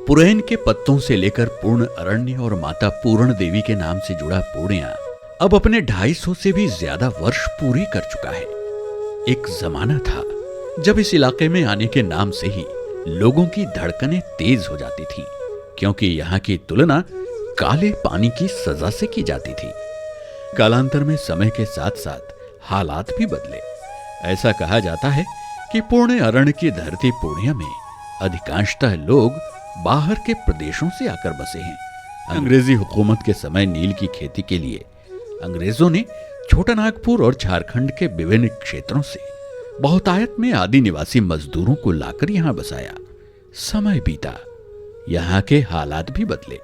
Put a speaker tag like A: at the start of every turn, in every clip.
A: पुरैन के पत्तों से लेकर पूर्ण अरण्य और माता पूर्ण देवी के नाम से जुड़ा पूर्णिया अब अपने 250 से भी ज्यादा वर्ष पूरे कर चुका है। एक जमाना था जब इस इलाके में आने के नाम से ही लोगों की धड़कनें तेज हो जाती थीं, क्योंकि यहाँ की तुलना काले पानी की सजा से की जाती थी। कालांतर में समय के साथ साथ हालात भी बदले। ऐसा कहा जाता है कि पूर्ण अरण्य की धरती पूर्णिया में अधिकांशतः लोग बाहर के प्रदेशों से आकर बसे हैं। अंग्रेजी हुकूमत के समय नील की खेती के लिए अंग्रेजों ने छोटा नागपुर और झारखंड के विभिन्न क्षेत्रों से बहुतायत में आदि निवासी मजदूरों को लाकर यहां बसाया। समय बीता, यहां के हालात भी बदले।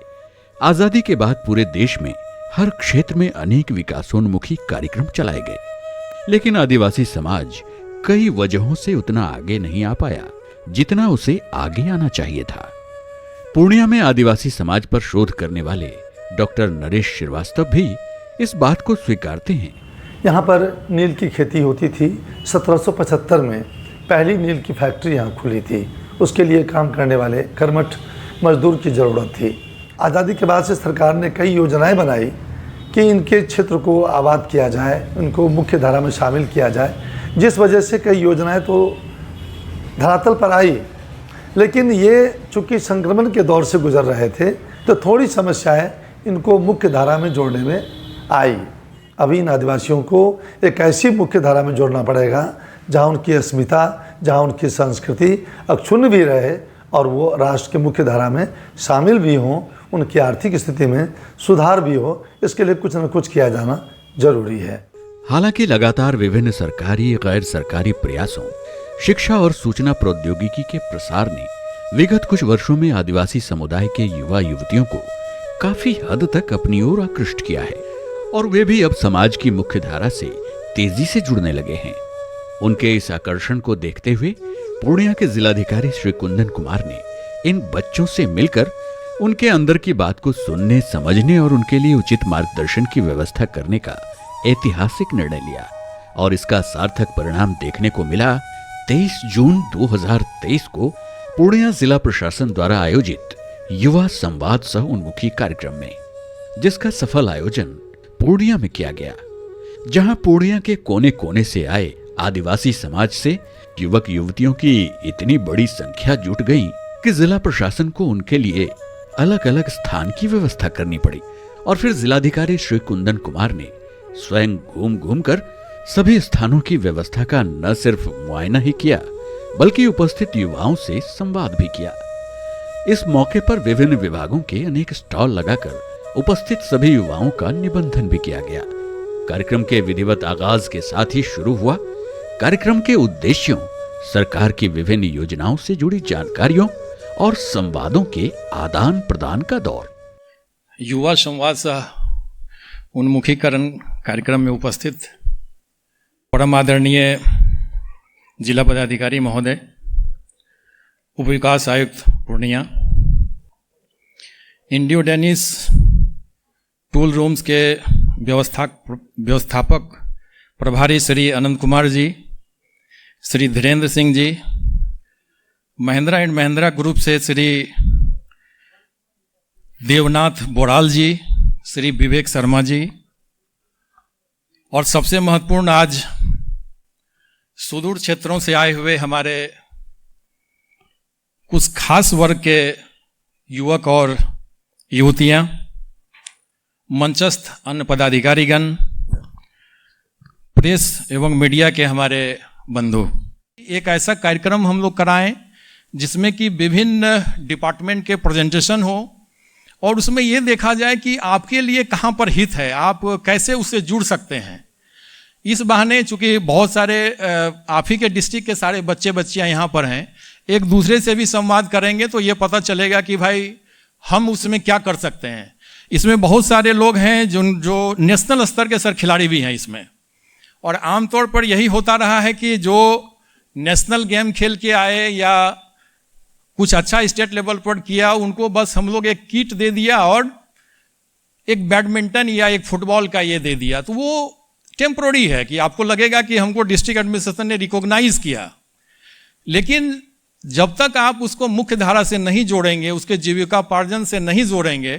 A: आजादी के बाद पूरे देश में हर क्षेत्र में अनेक विकासोन्मुखी कार्यक्रम चलाए गए, लेकिन आदिवासी समाज कई वजहों से उतना आगे नहीं आ पाया जितना उसे आगे आना चाहिए था। पूर्णिया में आदिवासी समाज पर शोध करने वाले डॉक्टर नरेश श्रीवास्तव भी इस बात को स्वीकारते हैं।
B: यहाँ पर नील की खेती होती थी। 1775 में पहली नील की फैक्ट्री यहाँ खुली थी। उसके लिए काम करने वाले कर्मठ मजदूर की ज़रूरत थी। आज़ादी के बाद से सरकार ने कई योजनाएं बनाई कि इनके क्षेत्र को आबाद किया जाए, उनको मुख्य धारा में शामिल किया जाए, जिस वजह से कई योजनाएं तो धरातल पर आई, लेकिन ये चूँकि संक्रमण के दौर से गुजर रहे थे तो थोड़ी समस्याएं इनको मुख्य धारा में जोड़ने में आई। अभी इन आदिवासियों को एक ऐसी मुख्य धारा में जोड़ना पड़ेगा जहाँ उनकी अस्मिता, जहाँ उनकी संस्कृति अक्षुण्ण भी रहे और वो राष्ट्र के मुख्य धारा में शामिल भी हों, उनकी आर्थिक स्थिति में सुधार भी हो। इसके लिए कुछ न कुछ किया जाना जरूरी है।
A: हालांकि लगातार विभिन्न सरकारी गैर सरकारी प्रयासों, शिक्षा और सूचना प्रौद्योगिकी के प्रसार ने विगत कुछ वर्षों में आदिवासी समुदाय के युवा युवतियों को काफी हद तक अपनी ओर आकृष्ट किया है और वे भी अब समाज की मुख्य धारा से तेजी से जुड़ने लगे हैं। उनके इस आकर्षण को देखते हुए पूर्णिया के जिलाधिकारी श्री कुंदन कुमार ने इन बच्चों से मिलकर उनके अंदर की बात को सुनने, समझने और उनके लिए उचित मार्गदर्शन की व्यवस्था करने का ऐतिहासिक निर्णय लिया और इसका सार्थक परिणाम देखने को मिला। 23 जून 2023 को पूर्णिया जिला प्रशासन द्वारा आयोजित युवा संवाद सह उन्मुखी कार्यक्रम में, जिसका सफल आयोजन पूर्णिया में किया गया, जहां पूर्णिया के कोने कोने से आए आदिवासी समाज से युवक युवतियों की इतनी बड़ी संख्या जुट गई कि जिला प्रशासन को उनके लिए अलग अलग स्थान की व्यवस्था करनी पड़ी और फिर जिलाधिकारी श्री कुंदन कुमार ने स्वयं घूम घूम कर सभी स्थानों की व्यवस्था का न सिर्फ मुआयना ही किया बल्कि उपस्थित युवाओं से संवाद भी किया। इस मौके पर विभिन्न विभागों के अनेक स्टॉल लगाकर उपस्थित सभी युवाओं का निबंधन भी किया गया। कार्यक्रम के विधिवत आगाज के साथ ही शुरू हुआ कार्यक्रम के उद्देश्यों, सरकार की विभिन्न योजनाओं से जुड़ी जानकारियों और संवादों के आदान प्रदान का दौर।
C: युवा संवाद सह उन्मुखीकरण कार्यक्रम में उपस्थित परम आदरणीय जिला पदाधिकारी महोदय, उप विकास आयुक्त Purnia, Indo Danish tool rooms के व्यवस्थापक प्रभारी श्री अनंत कुमार जी, श्री धीरेन्द्र सिंह जी, महिंद्रा एंड महिंद्रा ग्रुप से श्री देवनाथ बोराल जी, श्री विवेक शर्मा जी, और सबसे महत्वपूर्ण आज सुदूर क्षेत्रों से आए हुए हमारे कुछ खास वर्ग के युवक और युवतियां, मंचस्थ अन्य पदाधिकारीगण, प्रेस एवं मीडिया के हमारे बंधु, एक ऐसा कार्यक्रम हम लोग कराएं जिसमें कि विभिन्न डिपार्टमेंट के प्रेजेंटेशन हो और उसमें ये देखा जाए कि आपके लिए कहाँ पर हित है, आप कैसे उससे जुड़ सकते हैं। इस बहाने चूंकि बहुत सारे आप ही के डिस्ट्रिक्ट के सारे बच्चे बच्चियां यहाँ पर हैं, एक दूसरे से भी संवाद करेंगे तो ये पता चलेगा कि भाई हम उसमें क्या कर सकते हैं। इसमें बहुत सारे लोग हैं जो नेशनल स्तर के खिलाड़ी भी हैं इसमें, और आमतौर पर यही होता रहा है कि जो नेशनल गेम खेल के आए या कुछ अच्छा स्टेट लेवल पर किया, उनको बस हम लोग एक किट दे दिया और एक बैडमिंटन या एक फुटबॉल का ये दे दिया, तो वो टेम्पोररी है कि आपको लगेगा कि हमको डिस्ट्रिक्ट एडमिनिस्ट्रेशन ने रिकॉग्नाइज किया। लेकिन जब तक आप उसको मुख्य धारा से नहीं जोड़ेंगे, उसके जीविकापार्जन से नहीं जोड़ेंगे,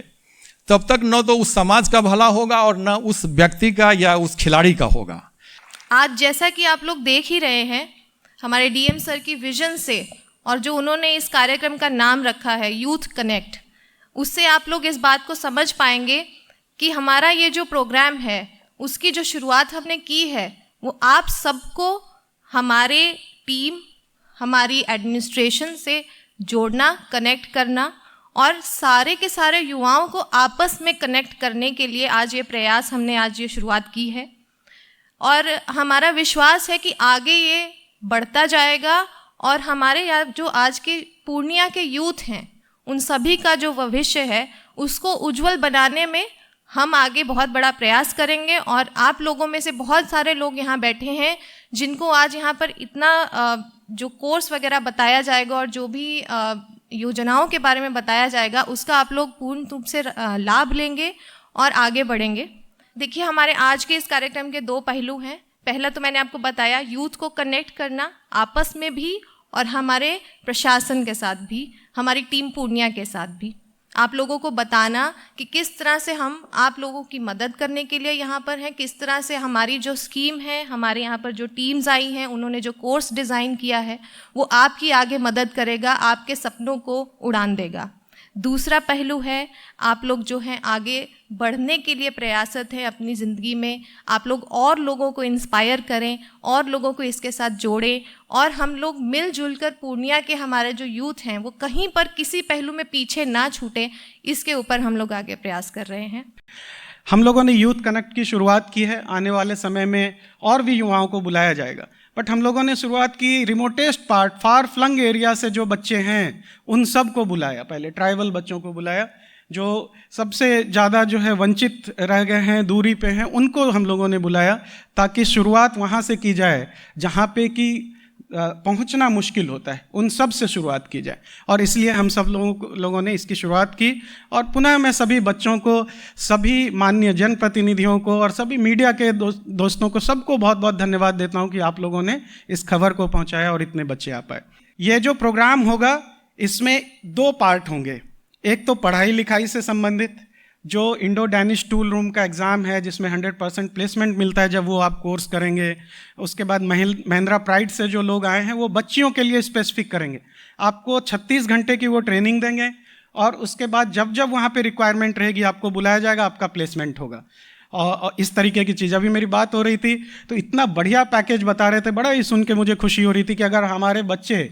C: तब तक न तो उस समाज का भला होगा और न उस व्यक्ति का या उस खिलाड़ी का होगा।
D: आज जैसा कि आप लोग देख ही रहे हैं, हमारे डीएम सर की विजन से और जो उन्होंने इस कार्यक्रम का नाम रखा है यूथ कनेक्ट, उससे आप लोग इस बात को समझ पाएंगे कि हमारा ये जो प्रोग्राम है उसकी जो शुरुआत हमने की है वो आप सबको हमारे टीम, हमारी एडमिनिस्ट्रेशन से जोड़ना, कनेक्ट करना और सारे के सारे युवाओं को आपस में कनेक्ट करने के लिए आज ये प्रयास हमने आज ये शुरुआत की है। और हमारा विश्वास है कि आगे ये बढ़ता जाएगा और हमारे यहाँ जो आज के पूर्णिया के यूथ हैं उन सभी का जो भविष्य है उसको उज्जवल बनाने में हम आगे बहुत बड़ा प्रयास करेंगे। और आप लोगों में से बहुत सारे लोग यहाँ बैठे हैं जिनको आज यहाँ पर इतना जो कोर्स वगैरह बताया जाएगा और जो भी योजनाओं के बारे में बताया जाएगा उसका आप लोग पूर्ण रूप से लाभ लेंगे और आगे बढ़ेंगे। देखिए, हमारे आज के इस कार्यक्रम के 2 पहलू हैं। पहला तो मैंने आपको बताया, यूथ को कनेक्ट करना आपस में भी और हमारे प्रशासन के साथ भी, हमारी टीम पूर्णिया के साथ भी, आप लोगों को बताना कि किस तरह से हम आप लोगों की मदद करने के लिए यहाँ पर हैं, किस तरह से हमारी जो स्कीम है, हमारे यहाँ पर जो टीम्स आई हैं, उन्होंने जो कोर्स डिज़ाइन किया है वो आपकी आगे मदद करेगा, आपके सपनों को उड़ान देगा। दूसरा पहलू है, आप लोग जो हैं आगे बढ़ने के लिए प्रयासरत हैं अपनी ज़िंदगी में। आप लोग और लोगों को इंस्पायर करें और लोगों को इसके साथ जोड़ें और हम लोग मिलजुल कर पूर्णिया के हमारे जो यूथ हैं वो कहीं पर किसी पहलू में पीछे ना छूटें, इसके ऊपर हम लोग आगे प्रयास कर रहे हैं।
E: हम लोगों ने यूथ कनेक्ट की शुरुआत की है। आने वाले समय में और भी युवाओं को बुलाया जाएगा, बट हम लोगों ने शुरुआत की remotest part, far flung area से जो बच्चे हैं उन सब को बुलाया। पहले ट्राइबल बच्चों को बुलाया, जो सबसे ज़्यादा जो है वंचित रह गए हैं, दूरी पे हैं, उनको हम लोगों ने बुलाया ताकि शुरुआत वहाँ से की जाए जहाँ पे कि पहुंचना मुश्किल होता है, उन सब से शुरुआत की जाए। और इसलिए हम सब लोगों ने इसकी शुरुआत की। और पुनः मैं सभी बच्चों को, सभी माननीय जनप्रतिनिधियों को और सभी मीडिया के दोस्तों को, सबको बहुत बहुत धन्यवाद देता हूं कि आप लोगों ने इस खबर को पहुंचाया और इतने बच्चे आ पाए। ये जो प्रोग्राम होगा इसमें 2 पार्ट होंगे। एक तो पढ़ाई लिखाई से संबंधित, जो इंडो डैनिश टूल रूम का एग्ज़ाम है जिसमें 100% प्लेसमेंट मिलता है जब वो आप कोर्स करेंगे। उसके बाद महिंद्रा प्राइड से जो लोग आए हैं वो बच्चियों के लिए स्पेसिफिक करेंगे, आपको 36 घंटे की वो ट्रेनिंग देंगे और उसके बाद जब जब वहाँ पे रिक्वायरमेंट रहेगी आपको बुलाया जाएगा, आपका प्लेसमेंट होगा। और इस तरीके की चीज़, अभी मेरी बात हो रही थी तो इतना बढ़िया पैकेज बता रहे थे, बड़ा ही सुन के मुझे खुशी हो रही थी कि अगर हमारे बच्चे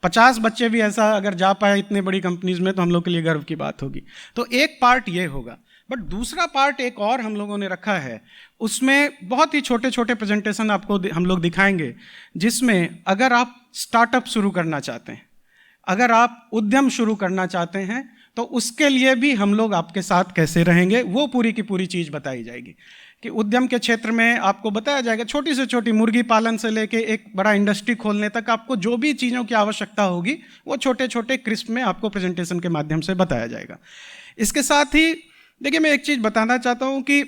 E: 50 बच्चे भी ऐसा अगर जा पाए इतने बड़ी कंपनीज में तो हम लोग के लिए गर्व की बात होगी। तो एक पार्ट ये होगा, बट दूसरा पार्ट एक और हम लोगों ने रखा है, उसमें बहुत ही छोटे छोटे प्रेजेंटेशन आपको हम लोग दिखाएंगे, जिसमें अगर आप स्टार्टअप शुरू करना चाहते हैं, अगर आप उद्यम शुरू करना चाहते हैं तो उसके लिए भी हम लोग आपके साथ कैसे रहेंगे वो पूरी की पूरी चीज़ बताई जाएगी। कि उद्यम के क्षेत्र में आपको बताया जाएगा, छोटी से छोटी मुर्गी पालन से लेके एक बड़ा इंडस्ट्री खोलने तक आपको जो भी चीज़ों की आवश्यकता होगी वो छोटे छोटे क्रिस्प में आपको प्रेजेंटेशन के माध्यम से बताया जाएगा। इसके साथ ही देखिए, मैं एक चीज़ बताना चाहता हूँ कि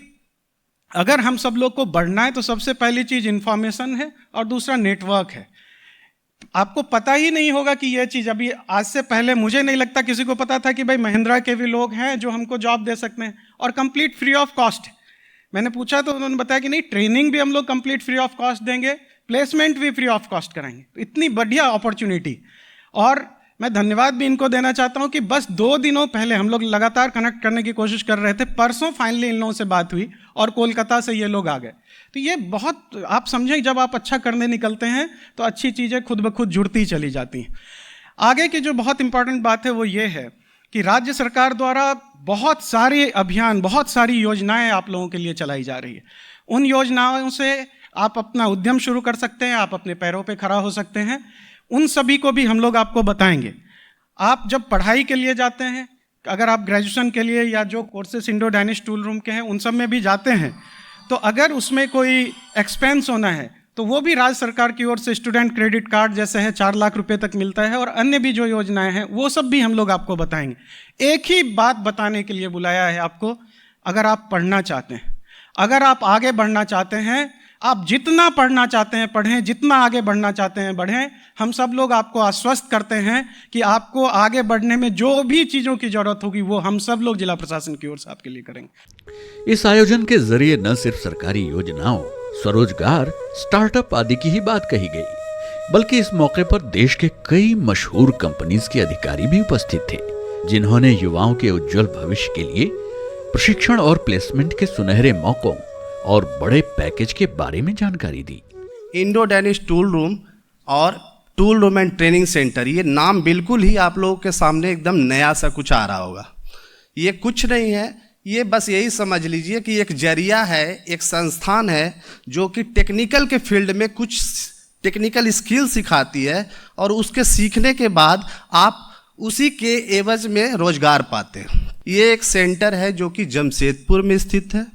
E: अगर हम सब लोग को बढ़ना है तो सबसे पहली चीज़ इन्फॉर्मेशन है और दूसरा नेटवर्क है। आपको पता ही नहीं होगा कि यह चीज़, अभी आज से पहले मुझे नहीं लगता किसी को पता था कि भाई महिंद्रा के भी लोग हैं जो हमको जॉब दे सकते हैं और कंप्लीट फ्री ऑफ कॉस्ट है। मैंने पूछा तो उन्होंने बताया कि नहीं, ट्रेनिंग भी हम लोग कंप्लीट फ्री ऑफ कॉस्ट देंगे, प्लेसमेंट भी फ्री ऑफ कॉस्ट कराएंगे। तो इतनी बढ़िया अपॉर्चुनिटी। और मैं धन्यवाद भी इनको देना चाहता हूं कि बस 2 दिनों पहले हम लोग लगातार कनेक्ट करने की कोशिश कर रहे थे, परसों फाइनली इन लोगों से बात हुई और कोलकाता से ये लोग आ गए। तो ये बहुत, आप समझें, जब आप अच्छा करने निकलते हैं तो अच्छी चीज़ें खुद ब खुद जुड़ती चली जाती हैं। आगे की जो बहुत इंपॉर्टेंट बात है वो ये है कि राज्य सरकार द्वारा बहुत सारे अभियान, बहुत सारी योजनाएं आप लोगों के लिए चलाई जा रही है। उन योजनाओं से आप अपना उद्यम शुरू कर सकते हैं, आप अपने पैरों पे खड़ा हो सकते हैं। उन सभी को भी हम लोग आपको बताएंगे। आप जब पढ़ाई के लिए जाते हैं, अगर आप ग्रेजुएशन के लिए या जो courses Indo Danish tool room के हैं उन सब में भी जाते हैं, तो अगर उसमें कोई एक्सपेंस होना है तो वो भी राज्य सरकार की ओर से स्टूडेंट क्रेडिट कार्ड जैसे है 4 लाख रुपए तक मिलता है, और अन्य भी जो योजनाएं हैं वो सब भी हम लोग आपको बताएंगे। एक ही बात बताने के लिए बुलाया है आपको, अगर आप पढ़ना चाहते हैं, अगर आप आगे बढ़ना चाहते हैं, आप जितना पढ़ना चाहते हैं पढ़ें, जितना आगे बढ़ना चाहते हैं बढ़ें। हम सब लोग आपको आश्वस्त करते हैं कि आपको आगे बढ़ने में जो भी चीज़ों की ज़रूरत होगी वो हम सब लोग जिला प्रशासन की ओर से आपके लिए करेंगे।
A: इस आयोजन के जरिए न सिर्फ सरकारी योजनाओं, स्वरोजगार, स्टार्टअप आदि की ही बात कही गई, बल्कि इस मौके पर देश के कई मशहूर कंपनीज के अधिकारी भी उपस्थित थे, जिन्होंने युवाओं के उज्जवल भविष्य के लिए प्रशिक्षण और प्लेसमेंट के सुनहरे मौकों और बड़े पैकेज के बारे में जानकारी दी।
F: इंडो डेनिश टूल रूम और tool room and training centre, ये नाम बिल्कुल ही आप लोगों के सामने एकदम नया सा कुछ आ रहा होगा। ये कुछ नहीं है, ये बस यही समझ लीजिए कि एक जरिया है, एक संस्थान है जो कि टेक्निकल के फील्ड में कुछ टेक्निकल स्किल सिखाती है और उसके सीखने के बाद आप उसी के एवज में रोजगार पाते हैं। ये एक सेंटर है जो कि जमशेदपुर में स्थित है।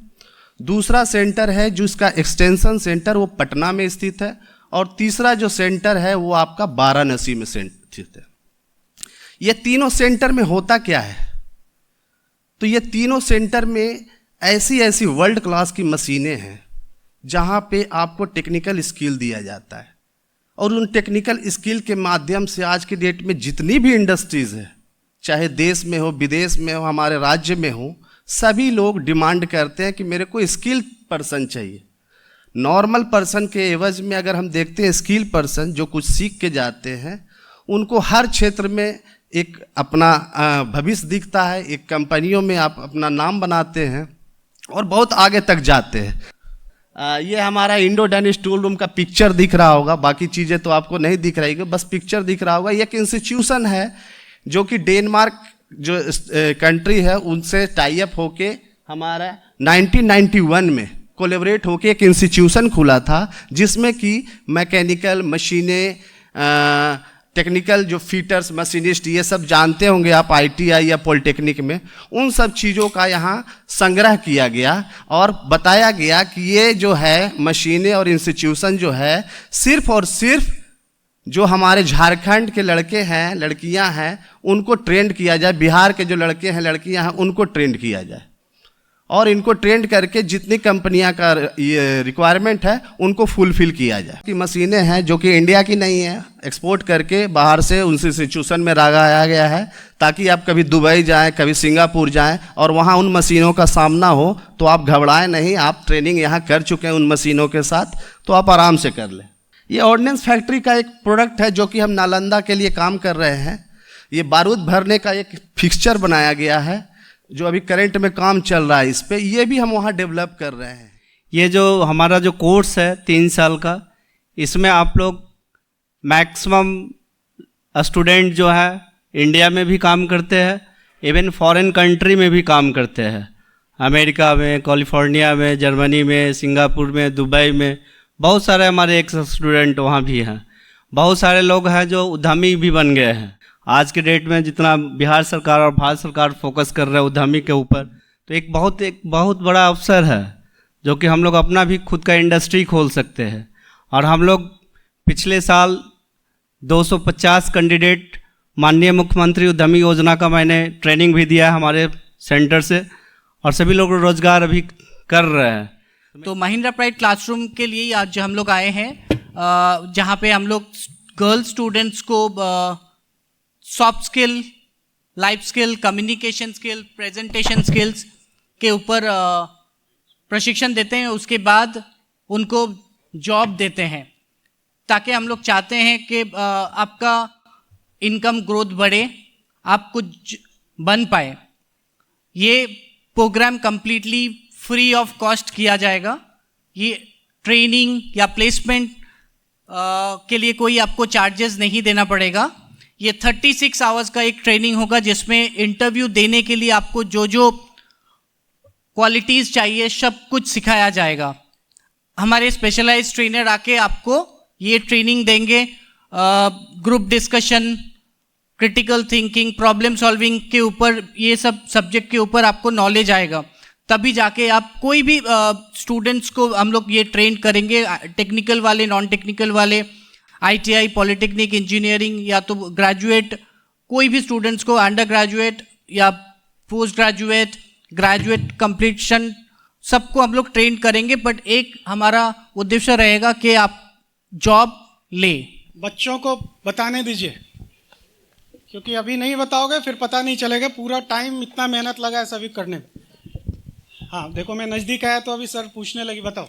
F: दूसरा सेंटर है जिसका एक्सटेंशन सेंटर वो पटना में स्थित है, और तीसरा जो सेंटर है वो आपका वाराणसी में स्थित है। ये तीनों सेंटर में होता क्या है, तो ये तीनों सेंटर में ऐसी ऐसी वर्ल्ड क्लास की मशीनें हैं जहाँ पे आपको टेक्निकल स्किल दिया जाता है, और उन टेक्निकल स्किल के माध्यम से आज की डेट में जितनी भी इंडस्ट्रीज़ है, चाहे देश में हो, विदेश में हो, हमारे राज्य में हो, सभी लोग डिमांड करते हैं कि मेरे को स्किल पर्सन चाहिए। नॉर्मल पर्सन के एवज में अगर हम देखते हैं, स्किल पर्सन जो कुछ सीख के जाते हैं उनको हर क्षेत्र में एक अपना भविष्य दिखता है, एक कंपनियों में आप अपना नाम बनाते हैं और बहुत आगे तक जाते हैं। ये हमारा इंडो डेनिश टूल रूम का पिक्चर दिख रहा होगा, बाकी चीज़ें तो आपको नहीं दिख रही है, बस पिक्चर दिख रहा होगा। एक इंस्टीट्यूशन है जो कि डेनमार्क जो कंट्री है उनसे टाई अप होके हमारा 1991 में कोलैबोरेट होके एक इंस्टीट्यूशन खुला था, जिसमें कि मैकेनिकल मशीनें, टेक्निकल जो फीटर्स, मशीनिस्ट, ये सब जानते होंगे आप ITI या पॉलिटेक्निक में, उन सब चीज़ों का यहाँ संग्रह किया गया और बताया गया कि ये जो है मशीनें और इंस्टीट्यूशन जो है सिर्फ और सिर्फ जो हमारे झारखंड के लड़के हैं, लड़कियां हैं, उनको ट्रेंड किया जाए, बिहार के जो लड़के हैं, लड़कियां हैं, उनको ट्रेंड किया जाए, और इनको ट्रेंड करके जितनी कंपनियां का ये रिक्वायरमेंट है उनको फुलफिल किया जाए। कि मशीनें हैं जो कि इंडिया की नहीं है, एक्सपोर्ट करके बाहर से उन इंस्टीट्यूशन में लगाया गया है, ताकि आप कभी दुबई जाएं, कभी सिंगापुर जाएं और वहाँ उन मशीनों का सामना हो तो आप घबराएं नहीं, आप ट्रेनिंग यहाँ कर चुके हैं उन मशीनों के साथ, तो आप आराम से कर लें। ये ऑर्डिनेंस फैक्ट्री का एक प्रोडक्ट है जो कि हम नालंदा के लिए काम कर रहे हैं। ये बारूद भरने का एक फिक्सचर बनाया गया है जो अभी करंट में काम चल रहा है इस पे, ये भी हम वहाँ डेवलप कर रहे हैं।
G: ये जो हमारा जो कोर्स है 3 साल का, इसमें आप लोग मैक्सिमम स्टूडेंट जो है इंडिया में भी काम करते हैं, इवन फॉरेन कंट्री में भी काम करते हैं, अमेरिका में, कैलिफोर्निया में, जर्मनी में, सिंगापुर में, दुबई में, बहुत सारे हमारे एक स्टूडेंट वहाँ भी हैं। बहुत सारे लोग हैं जो उद्यमी भी बन गए हैं। आज के डेट में जितना बिहार सरकार और भारत सरकार फोकस कर रहे हैं उद्यमी के ऊपर, तो एक बहुत बड़ा अवसर है जो कि हम लोग अपना भी खुद का इंडस्ट्री खोल सकते हैं। और हम लोग पिछले साल 250 कैंडिडेट माननीय मुख्यमंत्री उद्यमी योजना का मैंने ट्रेनिंग भी दिया है हमारे सेंटर से, और सभी लोग रोजगार अभी कर रहे हैं।
H: तो महिंद्रा प्राइड क्लासरूम के लिए आज हम लोग आए हैं, जहाँ पे हम लोग गर्ल स्टूडेंट्स को soft skill, life skill, communication skill, presentation skills के ऊपर प्रशिक्षण देते हैं। उसके बाद उनको जॉब देते हैं, ताकि हम लोग चाहते हैं कि आपका इनकम ग्रोथ बढ़े, आप कुछ बन पाए। ये program completely free of cost किया जाएगा। ये ट्रेनिंग या प्लेसमेंट के लिए कोई आपको चार्जेस नहीं देना पड़ेगा। ये 36 आवर्स का एक ट्रेनिंग होगा, जिसमें इंटरव्यू देने के लिए आपको जो जो क्वालिटीज़ चाहिए सब कुछ सिखाया जाएगा। हमारे स्पेशलाइज्ड ट्रेनर आके आपको ये ट्रेनिंग देंगे। Group discussion, critical thinking, problem solving के ऊपर, ये सब सब्जेक्ट के ऊपर आपको नॉलेज आएगा। तभी जाके आप कोई भी स्टूडेंट्स को हम लोग ये ट्रेन करेंगे, टेक्निकल वाले, नॉन टेक्निकल वाले, ITI, पॉलिटेक्निक, इंजीनियरिंग, या तो ग्रेजुएट, कोई भी स्टूडेंट्स को अंडर ग्रेजुएट या पोस्ट ग्रेजुएट, ग्रेजुएट कंप्लीशन, सबको हम लोग ट्रेन करेंगे, बट एक हमारा उद्देश्य रहेगा कि आप जॉब ले।
E: बच्चों को बताने दीजिए, क्योंकि अभी नहीं बताओगे फिर पता नहीं चलेगा। पूरा टाइम इतना मेहनत लगा है सभी करने में। हाँ देखो, मैं नज़दीक आया तो अभी सर पूछने लगी, बताओ।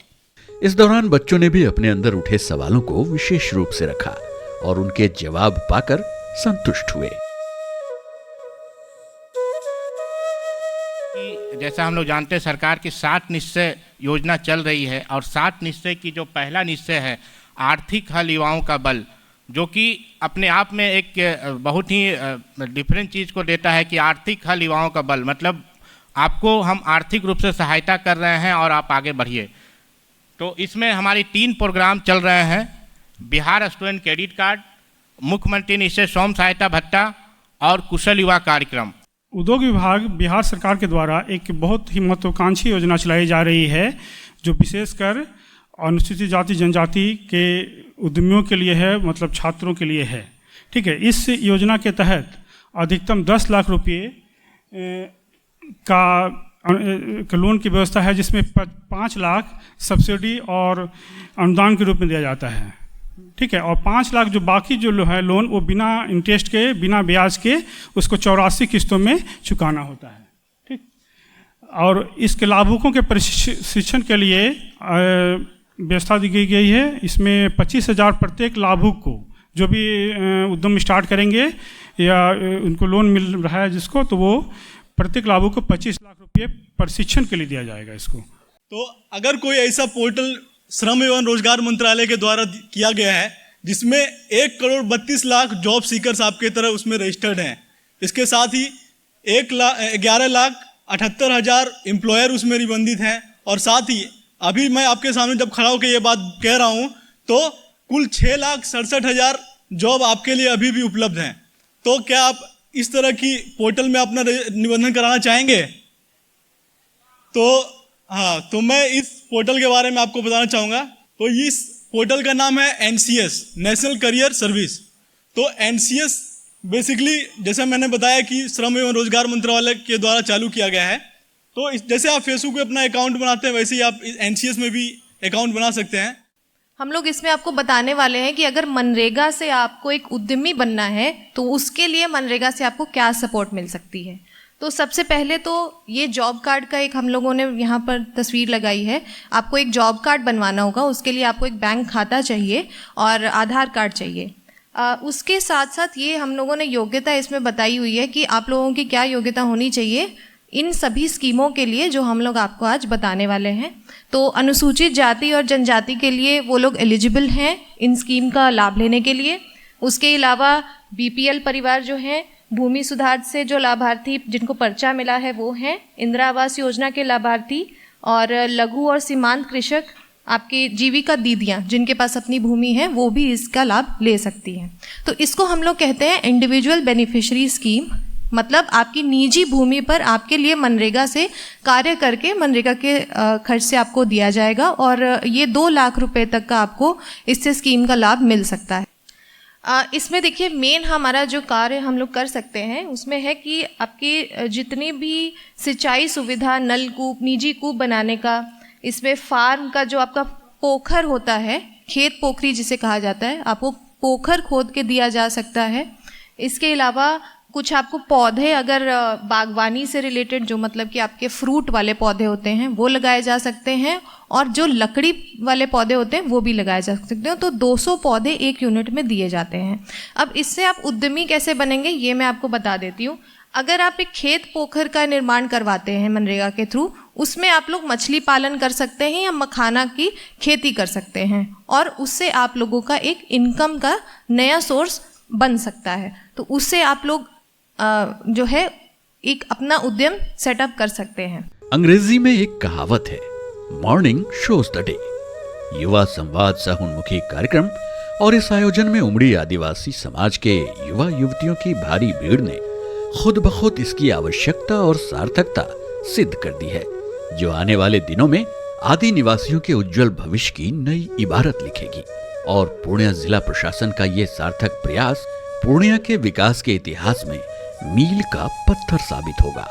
A: इस दौरान बच्चों ने भी अपने अंदर उठे सवालों को विशेष रूप से रखा और उनके जवाब पाकर संतुष्ट हुए।
I: जैसा हम लोग जानते हैं, सरकार की 60 निश्चय योजना चल रही है और 60 निश्चय की जो पहला निश्चय है आर्थिक हल युवाओं का बल, जो कि अपने आप में एक बहुत ही डिफरेंट चीज़ को देता है कि आर्थिक हल युवाओं का बल मतलब आपको हम आर्थिक रूप से सहायता कर रहे हैं और आप आगे बढ़िए। तो इसमें हमारी 3 प्रोग्राम चल रहे हैं, बिहार स्टूडेंट क्रेडिट कार्ड, मुख्यमंत्री निश्चय स्वयं सहायता भत्ता और कुशल युवा कार्यक्रम।
J: उद्योग विभाग बिहार सरकार के द्वारा एक बहुत ही महत्वाकांक्षी योजना चलाई जा रही है, जो विशेषकर अनुसूचित जाति जनजाति के उद्यमियों के लिए है, मतलब छात्रों के लिए है। ठीक है, इस योजना के तहत अधिकतम 10 लाख रुपये का लोन की व्यवस्था है, जिसमें 5 लाख सब्सिडी और अनुदान के रूप में दिया जाता है। ठीक है, और 5 लाख जो बाकी जो है लोन, वो बिना इंटरेस्ट के, बिना ब्याज के उसको 84 किस्तों में चुकाना होता है। ठीक, और इसके लाभुकों के प्रशिक्षण के लिए व्यवस्था दी गई है। इसमें 25,000 प्रत्येक लाभुक को, जो भी उद्यम स्टार्ट करेंगे या उनको लोन मिल रहा है जिसको, तो वो प्रत्येक लाभुक को 25 लाख रुपये प्रशिक्षण के लिए दिया जाएगा इसको।
K: तो अगर कोई ऐसा पोर्टल श्रम एवं रोजगार मंत्रालय के द्वारा किया गया है जिसमें 1,32,00,000 जॉब सीकर्स आपके तरह उसमें रजिस्टर्ड हैं, इसके साथ ही 11,78,000 एम्प्लॉयर उसमें निबंधित हैं, और साथ ही अभी मैं आपके सामने जब खड़ा होकर ये बात कह रहा हूँ तो कुल 6,67,000 जॉब आपके लिए अभी भी उपलब्ध हैं। तो क्या आप इस तरह की पोर्टल में अपना निबंधन कराना चाहेंगे? तो हाँ, तो मैं इस पोर्टल के बारे में आपको बताना चाहूँगा। तो इस पोर्टल का नाम है NCS, नेशनल करियर सर्विस। तो NCS बेसिकली, जैसे मैंने बताया कि श्रम एवं रोजगार मंत्रालय के द्वारा चालू किया गया है। तो जैसे आप फेसबुक पे अपना अकाउंट बनाते हैं, वैसे ही आप NCS में भी अकाउंट बना सकते हैं।
D: हम लोग इसमें आपको बताने वाले हैं कि अगर मनरेगा से आपको एक उद्यमी बनना है तो उसके लिए मनरेगा से आपको क्या सपोर्ट मिल सकती है। तो सबसे पहले तो ये जॉब कार्ड का एक हम लोगों ने यहाँ पर तस्वीर लगाई है। आपको एक जॉब कार्ड बनवाना होगा, उसके लिए आपको एक बैंक खाता चाहिए और आधार कार्ड चाहिए। उसके साथ साथ ये हम लोगों ने योग्यता इसमें बताई हुई है कि आप लोगों की क्या योग्यता होनी चाहिए इन सभी स्कीमों के लिए जो हम लोग आपको आज बताने वाले हैं। तो अनुसूचित जाति और जनजाति के लिए वो लोग एलिजिबल हैं इन स्कीम का लाभ लेने के लिए। उसके अलावा BPL परिवार जो हैं, भूमि सुधार से जो लाभार्थी जिनको पर्चा मिला है वो हैं, इंदिरा आवास योजना के लाभार्थी, और लघु और सीमांत कृषक, आपकी जीविका दीदियाँ जिनके पास अपनी भूमि है, वो भी इसका लाभ ले सकती हैं। तो इसको हम लोग कहते हैं इंडिविजुअल बेनिफिशियरी स्कीम। मतलब आपकी निजी भूमि पर आपके लिए मनरेगा से कार्य करके मनरेगा के खर्च से आपको दिया जाएगा, और ये 2 लाख रुपए तक का आपको इससे स्कीम का लाभ मिल सकता है। इसमें देखिए, मेन हमारा जो कार्य हम लोग कर सकते हैं उसमें है कि आपकी जितनी भी सिंचाई सुविधा, नलकूप, निजी कूप बनाने का, इसमें फार्म का जो आपका पोखर होता है, खेत पोखरी जिसे कहा जाता है, आपको पोखर खोद के दिया जा सकता है। इसके अलावा कुछ आपको पौधे अगर बागवानी से रिलेटेड, जो मतलब कि आपके फ्रूट वाले पौधे होते हैं वो लगाए जा सकते हैं, और जो लकड़ी वाले पौधे होते हैं वो भी लगाए जा सकते हैं। तो 200 पौधे एक यूनिट में दिए जाते हैं। अब इससे आप उद्यमी कैसे बनेंगे ये मैं आपको बता देती हूँ। अगर आप एक खेत पोखर का निर्माण करवाते हैं मनरेगा के थ्रू, उसमें आप लोग मछली पालन कर सकते हैं या मखाना की खेती कर सकते हैं, और उससे आप लोगों का एक इनकम का नया सोर्स बन सकता है। तो उससे आप लोग जो है एक अपना उद्यम सेटअप कर सकते हैं।
A: अंग्रेजी में एक कहावत है, मॉर्निंग शोज द डे। युवा संवाद सह-उन्मुखी कार्यक्रम और इस आयोजन में उमड़ी आदिवासी समाज के युवा युवतियों की भारी भीड़ ने खुद ब खुद इसकी आवश्यकता और सार्थकता सिद्ध कर दी है, जो आने वाले दिनों में आदि निवासियों के उज्जवल भविष्य की नई इबारत लिखेगी। और पूर्णिया जिला प्रशासन का ये सार्थक प्रयास पूर्णिया के विकास के इतिहास में मील का पत्थर साबित होगा।